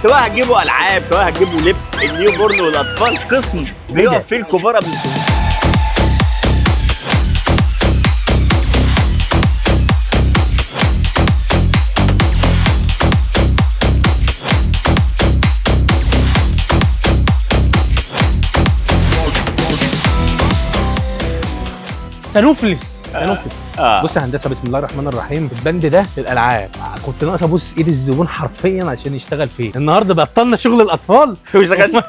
سواء هتجيبوا العاب سواء هتجيبوا لبس، النيو بورن والاطفال قسم بيقف فيه الكبار قبل الصغار. سانوفلس. بص يا هندسه، بسم الله الرحمن الرحيم. البند ده للالعاب، كنت ناقص ابص ايد الزبون حرفيا عشان يشتغل فيه. النهارده بطلنا شغل الاطفال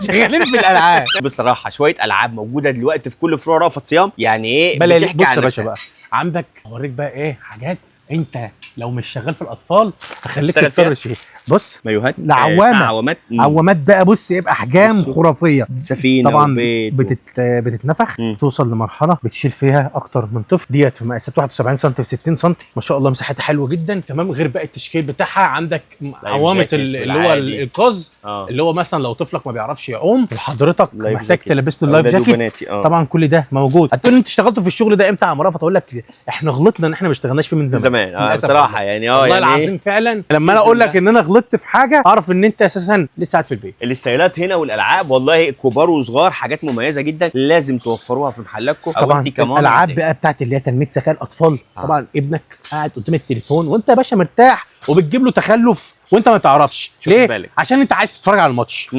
شغالين في الالعاب. بصراحه شويه العاب موجوده دلوقتي في كل فروع رأفت صيام، يعني ايه بتحكي عن باشا بقى. عندك اوريك بقى ايه حاجات انت لو مش شغال في الاطفال هخليك تضطر شيء. بص مايوهات عوامات بقى. بص يبقى احجام خرافيه. سفينه طبعا بتتنفخ بتوصل لمرحله بتشيل فيها اكتر من طفل. ديت في مقاسات 71 سم في 60 سم، ما شاء الله مساحتها حلوه جدا. تمام. غير بقى التشكيل بتاعها، عندك عوامه اللي هو القز اللي هو مثلا لو طفلك ما بيعرفش يعوم وحضرتك محتاج تلبس له اللايف جاكيت. طبعا كل ده موجود. هتقول لي انت اشتغلتوا في الشغل ده امتى يا عم رأفت؟ اقول لك احنا غلطنا ان احنا ما اشتغلناش فيه من زمان. بصراحه يعني والله يعني العظيم فعلا لما انا اقول لك ان انا غلطت في حاجه اعرف ان انت اساسا لسه قاعد في البيت. الاستايلات هنا والالعاب والله كبار وصغار حاجات مميزه جدا لازم توفروها في محلاتكم. طبعا الالعاب بقى بتاعت اللي هي تنميه ذكاء الاطفال. طبعا ابنك قاعد قدام التليفون وانت يا باشا مرتاح وبتجيب له تخلف وانت ما تعرفش ليه؟ بالك. عشان انت عايز تتفرج على الماتش.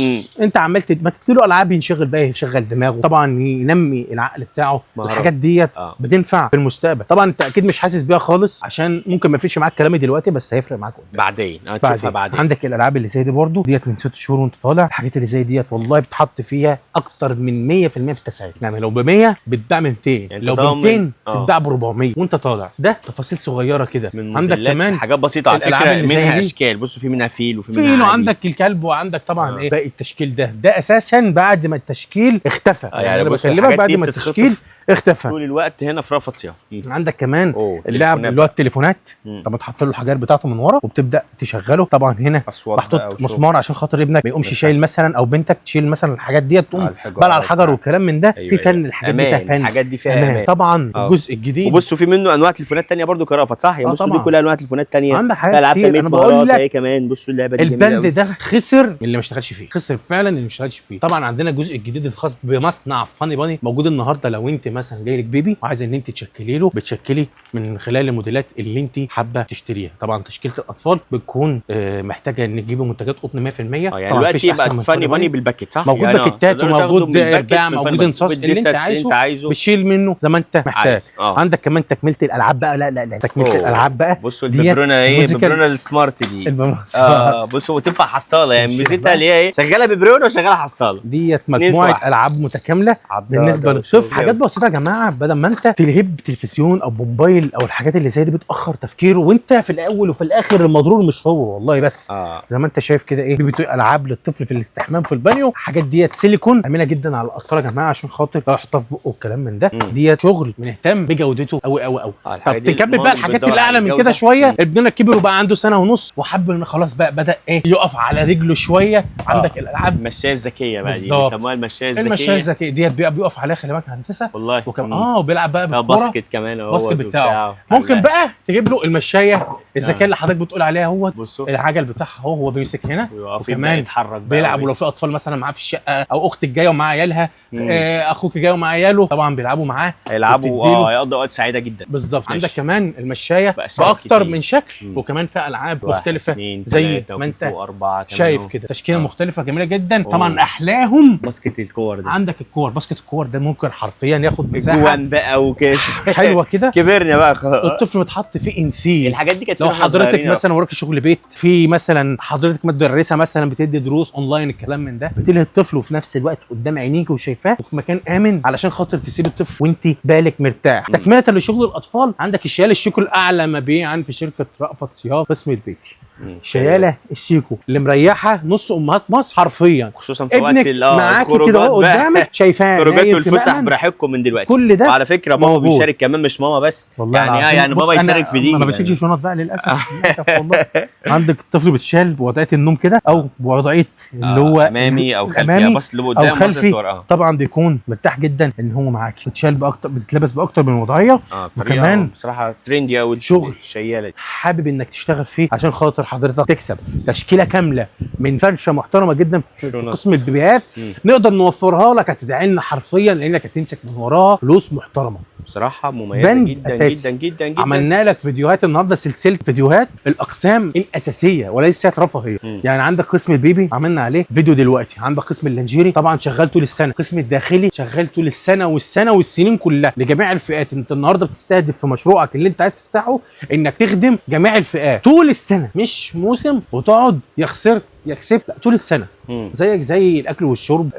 انت عمال ما تديله العاب ينشغل بقى، يشغل دماغه، طبعا ينمي العقل بتاعه. الحاجات ديت بتنفع في المستقبل. طبعا انت اكيد مش حاسس بيها خالص عشان ممكن ما يفرقش معاك كلامي دلوقتي، بس هيفرق معاك بعدين هتشوفها بعدين. عندك الالعاب اللي زي دي برضو ديت من 6 شهور وانت طالع. الحاجات اللي زي ديت والله بتحط فيها اكتر من 100% في التسعير. يعني لو ب 100 بتباع ب 200، يعني لو ب 200 بتباع ب 400 وانت طالع. ده تفاصيل صغيره كده. عندك كمان حاجات بسيطه على فكره، منها اشكال. بصوا في منها فيل وفي منها وعندك الكلب وعندك طبعا ايه باقي التشكيل ده اساسا بعد ما التشكيل اختفى. يعني انا بكلمك بعد ما التشكيل اختفى طول الوقت هنا في رأفت صيام. عندك كمان اللعب اللي هو التليفونات. طب تحط له الحاجات بتاعته من ورا وبتبدا تشغله. طبعا هنا محطوط مسمار عشان خاطر ابنك ما يقومش شايل مثلا، او بنتك تشيل مثلا الحاجات ديت تقوم بقى على الحجر والكلام من ده. في فن الحاجات دي فيها فن. الحاجات دي فيها أمان. طبعا الجزء الجديد. وبصوا في منه انواع تليفونات ثانيه برده كرافت، صح؟ يعني بصوا دي كلها انواع تليفونات ثانيه. عندك حاجات كتير. انا بقول لك ايه كمان. بصوا اللعبه دي جميله. البند ده خسر اللي ما اشتغلش فيه، خسر فعلا اللي ما اشتغلش فيه. طبعا عندنا الجزء الجديد الخاص بمصنع فاني باني موجود النهارده. لو انت مثلا جاي لك بيبي وعايزه ان انت تشكلي له، بتشكلي من خلال الموديلات اللي انت حابه تشتريها. طبعا تشكيله الاطفال بتكون محتاجه ان تجيبوا منتجات قطن 100%. يعني دلوقتي يبقى فاني باني بالباكيت، صح؟ موجود يعني باكيتات وموجود ارباع، موجود انصاص اللي انت عايزه بتشيل منه زي ما انت محتاج. عندك كمان تكمله الالعاب بقى. لا تكمله الالعاب بقى. بصوا الببرونه ايه؟ الببرونه السمارت دي. بصوا تنفع حصاله، يعني ميزتها اللي هي ايه؟ شغاله ببرونه وشغاله حصاله. ديت مجموعه العاب متكامله بالنسبه للطفل. حاجات بسيطه يا جماعه، بدل ما انت تلهب تلفزيون او موبايل او الحاجات اللي زي دي بتاخر تفكيره، وانت في الاول وفي الاخر المضرور مش هو والله. بس زي ما انت شايف كده ايه، العاب للطفل في الاستحمام في البانيو. الحاجات ديت سيليكون امنه جدا على الاطفال يا جماعه، عشان خاطر لو يحطها في بقه والكلام من ده. ديت شغل بنهتم بجودته قوي قوي قوي. طب تكمل بقى الحاجات اللي اعلى من كده شويه. ابننا كبر وبقى عنده 1.5 سنة وحب ان خلاص بقى بدا ايه يقف على رجله شويه. عندك الالعاب المشايه الذكيه بقى، دي بيسموها المشايه الذكيه. المشايه الذكيه ديت بيقف عليها، خلي بالك يا هندسه والله. وبيلعب بقى بالكوره، باسكت كمان اهو، الباسكت بتاعه. ممكن بقى تجيب له المشايه الذكيه اللي حضرتك بتقول عليها اهوت. العجل بتاعها هو بيمسك هنا وكمان يتحرك بيلعب. ولو في اطفال مثلا معاه في الشقه، او اختك جايه ومعاه عيالها، اخوك جاي ومعاه عياله، طبعا بيلعبوا معاه، هيلعبوا هيقضوا وقت سعيده جدا. بالظبط. عندك كمان المشايه باكتر من شكل، وكمان فيها العاب مختلفه زي ما انت شايف كده. تشكيله مختلفه جميله جدا. طبعا احلاهم باسكت الكور ده. عندك الكور، باسكت الكور ده ممكن حرفيا ياخد مساحه جوان بقى وكاس حلوه كده. كبرنا بقى خلاص. الطفل متحط فيه انسيل. الحاجات دي كانت لو حضرتك مثلا وراك شغل بيت، في مثلا حضرتك مدرسه مثلا بتدي دروس اونلاين، الكلام من ده، بتلهي الطفل وفي نفس الوقت قدام عينيك وشايفاه وفي مكان امن، علشان خاطر تسيب الطفل وانت بالك مرتاح. تكمله لشغل الاطفال، عندك الشيال الشيكو الاعلى مبيعا في شركه رأفت صيام قسم البيتي. شياله الشيكو اللي مريحه نص امهات مصر حرفيا، خصوصا في وقت معاكي كده اهو قدامك شايفاه. خروجات والفسح براحتكم من دلوقتي. كل ده على فكره بابا بيشارك كمان، مش ماما بس. يعني بابا يشارك في دي. ما بشيلش شنط بقى للاسف. والله عندك الطفل بتشال بوضعيه النوم كده، او بوضعيه اللي هو امامي او خلفي، بس اللي قدام خلفي. طبعا بيكون مرتاح جدا ان هو معاكي، بتشال باكتر، بتتلبس باكتر من وضعيه. وكمان بصراحه ترندي قوي الشغل الشياله. حابب انك تشتغل فيه عشان خاطر حضرتك تكسب تشكيله كامله من فرشه محترمه جدا في قسم البيبيهات، نقدر نوفرها لك، هتدعي لنا حرفيا لانك هتمسك من وراها فلوس محترمه بصراحه مميزه جدا أساسي. جدا. عملنا لك فيديوهات النهارده، سلسله فيديوهات الاقسام الاساسيه وليست رفاهيه. يعني عندك قسم البيبي عملنا عليه فيديو دلوقتي، عندك قسم اللانجيري طبعا شغال طول السنه، قسم الداخلي شغال طول السنه والسنه والسنين كلها لجميع الفئات. انت النهارده بتستهدف في مشروعك اللي انت عايز تفتحه انك تخدم جميع الفئات طول السنه، مش موسم وتقعد يا خسرت يا كسبت، لا طول السنه. زيك زي الاكل والشرب،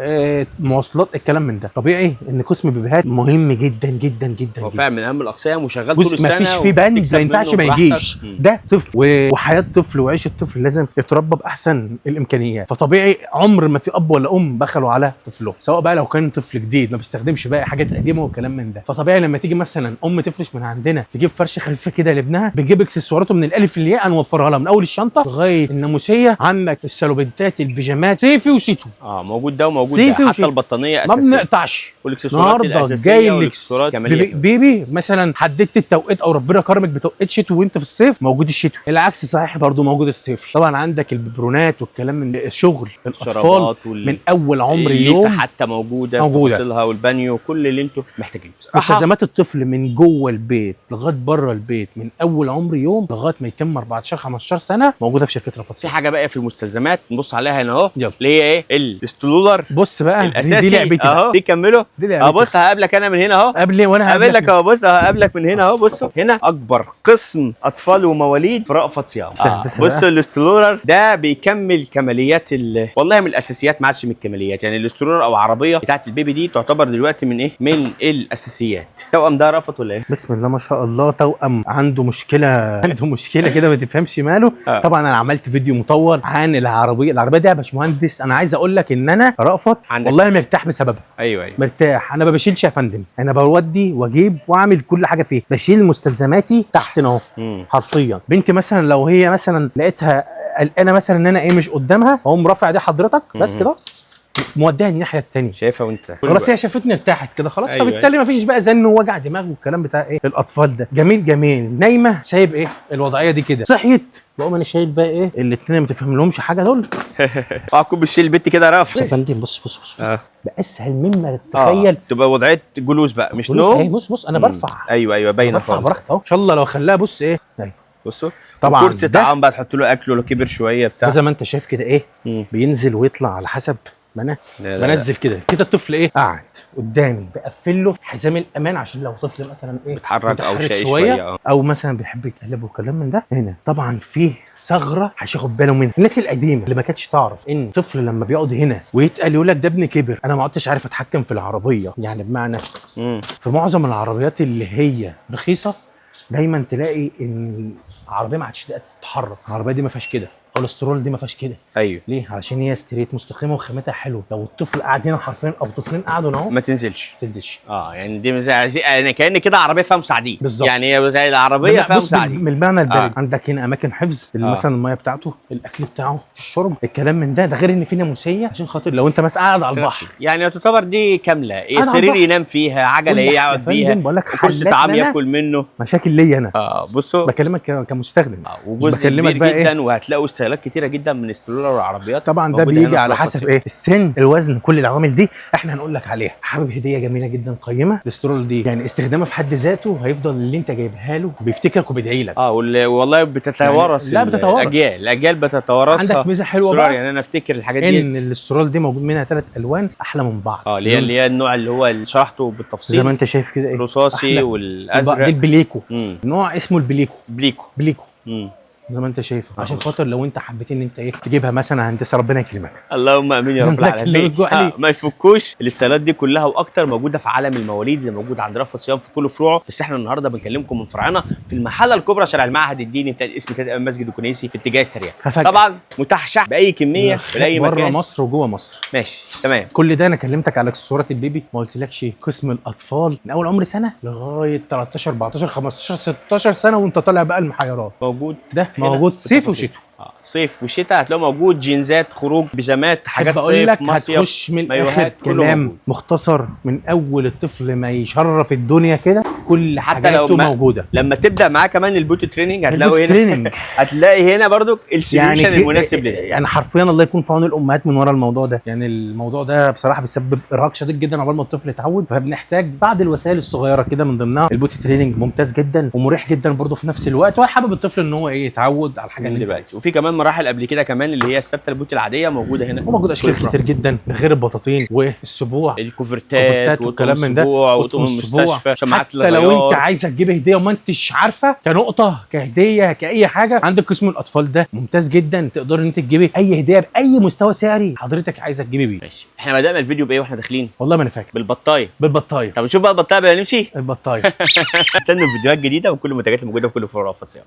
مواصلات، الكلام من ده. طبيعي ان قسم البيبيهات مهم جدا جدا جدا. هو فعلا من اهم الاقسام وشغال طول السنه، ما فيش فيه بند ما ينفعش ما يجيش. ده طفل وحياه طفل وعيش الطفل لازم يتربى باحسن الامكانيات. فطبيعي عمر ما في اب ولا ام بخلوا على طفله، سواء بقى لو كان طفل جديد ما بيستخدمش بقى حاجات قديمه والكلام من ده. فطبيعي لما تيجي مثلا ام تفرش من عندنا تجيب فرشه خفيفه كده لابنها، بتجيب اكسسواراته من الالف للياء، نوفرها لها من اول الشنطه لغايه الناموسيه. عندك السالوبنتات، البيجامات صيفي وشتوي، موجود ده وموجود ده، حتى البطانيه اساسيه ما بنقطعش. والاكسسوارات الاساسيه جاي والاكسسوارات كمان. بيبي مثلا حددت التوقيت او ربنا كرمك بتوقيت شتوي وانت في الصيف، موجود الشتوي. العكس صحيح برضو موجود الصيفي. طبعا عندك الببرونات والكلام من الشغل الاطفال من اول عمر يوم حتى موجوده تفاصيلها والبانيو، كل اللي انتم محتاجينه. مستلزمات الطفل من جوه البيت لغايه بره البيت من اول عمر يوم لغايه ما يتم 14 15 سنه موجوده في شركه رفاط. في حاجه بقى في المستلزمات نبص عليها هنا اهو، اللي هي ايه؟ الستولر. بص بقى الاساسي دي لعبتي اهو، دي كمله. بص هقابلك انا من هنا اهو، قبل وانا هقابلك اهو. بص هقابلك من هنا اهو. بصوا هنا اكبر قسم اطفال ومواليد في رأفت صيام. بص الاسترولر ده بيكمل كماليات والله من الاساسيات، ما عادش من الكماليات. يعني الاسترولر او عربيه بتاعت البيبي دي تعتبر دلوقتي من ايه؟ من الاساسيات. توأم ده رأفت ولا ايه؟ بسم الله ما شاء الله. توأم عنده مشكله كده ما تفهمش ماله. طبعا انا عملت فيديو مطول عن العربيه دي يا باشمهندس. انا عايز اقول لك ان انا رأفت والله مرتاح بسببها. ايوه مرتاح. انا ما بشيلش يا فندم، انا بودي واجيب واعمل كل حاجه فيه، بشيل مستلزماتي تحت اهو حرفيا. بنتي مثلا لو هي مثلا لقيتها قلقانه مثلا ان انا مش قدامها، اقوم رافع دي حضرتك بس كده موديها الناحيه الثانيه، شايفها وانت خلاص هي شافتني ارتاحت كده خلاص. فبالتالي ما فيش بقى زن ووجع دماغ والكلام بتاع ايه الاطفال ده. جميل. نايمه سايب ايه الوضعيه دي كده، صحيت بقوم انا شايل بقى ايه الاثنين ما تفهم لهمش حاجه دول. اكون بشيل البت كده رافع يا فندم. بص باسهل مما تتخيل. تبقى وضعيه جلوس بقى مش نوم. بص انا برفع. ايوه باينه خالص. براحتي اهو ان شاء الله. لو خلاها بص ايه بصوا طبعا كرسي طعام بقى تحط له اكله لو كبر شويه بتاع زي ما انت شايف كده ايه بينزل ويطلع على حسب ما انا بنزل كده الطفل ايه قاعد قدامي، بقفل له حزام الامان عشان لو طفل مثلا ايه بيتحرك او شقي شويه او مثلا بيحب يتقلب وكلام من ده. هنا طبعا فيه ثغره هياخد باله منها. الناس القديمه اللي ما كانتش تعرف ان الطفل لما بيقعد هنا ويتقل يقول لك ده ابني كبر، انا ما عدتش عارف اتحكم في العربيه. يعني بمعنى في معظم العربيات اللي هي رخيصه دايما تلاقي ان العربيه ما عادش تتحرك، العربيه دي ما فيهاش كده، او الاسترول دي ما فيهاش كده. ايوه ليه؟ علشان هي ستريت مستقيمه وخامتها حلوه. لو الطفل قاعد هنا حرفيا او طفلين قعدوا اهو ما تنزلش يعني دي يعني كأن كده عربيه فيها مساعدين بالظبط. يعني هي زي العربيه فيها مساعدين من المعنى البلدي. عندك هنا اماكن حفظ مثلا الميه بتاعته، الاكل بتاعه، الشرب، الكلام من ده غير ان في ناموسيه عشان خاطر لو انت مثلا قاعد على البحر. يعني تعتبر دي كامله. سرير ينام فيها، عجله يقعد بيها، كرسي طعام ياكل منه. مشاكل ليا انا بصوا بكلمك كمستخدم. وجزء كبير جدا وهتلاقوا استهلاك كتيره جدا من السلولر والعربيات. طبعا ده بيجي على حسب ايه السن، الوزن، كل العوامل دي احنا هنقول لك عليها. حابب هديه جميله جدا قيمه السلولر دي، يعني استخدامها في حد ذاته هيفضل اللي انت جايبها له بيفتكرك وبيدعي لك. والله بتتوارث يعني. لا بتتوارث، الاجيال بتتوارثها. عندك ميزه حلوه بقى، يعني انا افتكر الحاجات دي ان السلولر دي موجود منها 3 الوان احلى من بعض. اللي هي النوع اللي هو اللي شرحته بالتفصيل زي ما انت شايف كده ايه الرصاصي والازرق. دي البليكو. نوع اسمه البليكو. زي ما انت شايف، عشان خاطر لو انت حبيت ان انت ايه تجيبها مثلا هندسه ربنا يكرمك. اللهم امين يا رب العالمين. ما يفكوش السلات دي كلها واكتر موجوده في عالم المواليد اللي موجود عند رأفت صيام في كل فروعه. بس احنا النهارده بنكلمكم من فرعنا في المحله الكبرى شارع المعهد الديني بتاع اسم كده المسجد الكنيسي في اتجاه السريع. طبعا متاح شحن باي كميه في اي مكان بره مصر وجوه مصر. ماشي تمام. كل ده انا كلمتك على اكسسوارات البيبي، ما قلتلكش قسم الاطفال من اول عمر سنه لغايه 13 14 15 16 سنه وانت طالع بقى المحيرات. موجود ده موجود صيف وشتاء. صيف وشتاء هتلاقوا موجود. جينزات، خروج، بيجامات، حاجات صيف، مصيف، هتخش من الاخر كلام مختصر من اول الطفل ما يشرف الدنيا كده كل حاجاته موجوده. لما تبدا معاه كمان البوت تريننج هتلاقوا هنا هتلاقي هنا برضو السوليوشن المناسب لده. يعني حرفيا الله يكون في عون الامهات من ورا الموضوع ده. يعني الموضوع ده بصراحه بيسبب ارهاق شديد جدا عقبال ما الطفل يتعود، فبنحتاج بعض الوسائل الصغيره كده من ضمنها البوت تريننج. ممتاز جدا ومريح جدا برضو في نفس الوقت، وحابب الطفل ان هو يتعود على الحاجه اللي دلوقتي. وفي كمان مراحل قبل كده كمان اللي هي الثابته البوت العاديه موجوده هنا، وموجود اشكال كتير جدا، ده غير البطاطين والسبوع الكوفرتات والكلام من ده، وطقم المستشفى، شماعات حتى لو انت عايزه تجيب هديه وما انتش عارفه كنقطه كهديه كاي حاجه، عندك قسم الاطفال ده ممتاز جدا، تقدر ان انت تجيبي اي هديه باي مستوى سعري حضرتك عايزه تجيبي بيه. ماشي، احنا بدانا الفيديو بايه واحنا داخلين؟ والله ما انا فاكر. بالبطايه. طب نشوف بقى البطايه قبل ما نمشي. البطايه. استنوا فيديوهات جديده وكل المنتجات الموجوده في كل فروع الفصيله.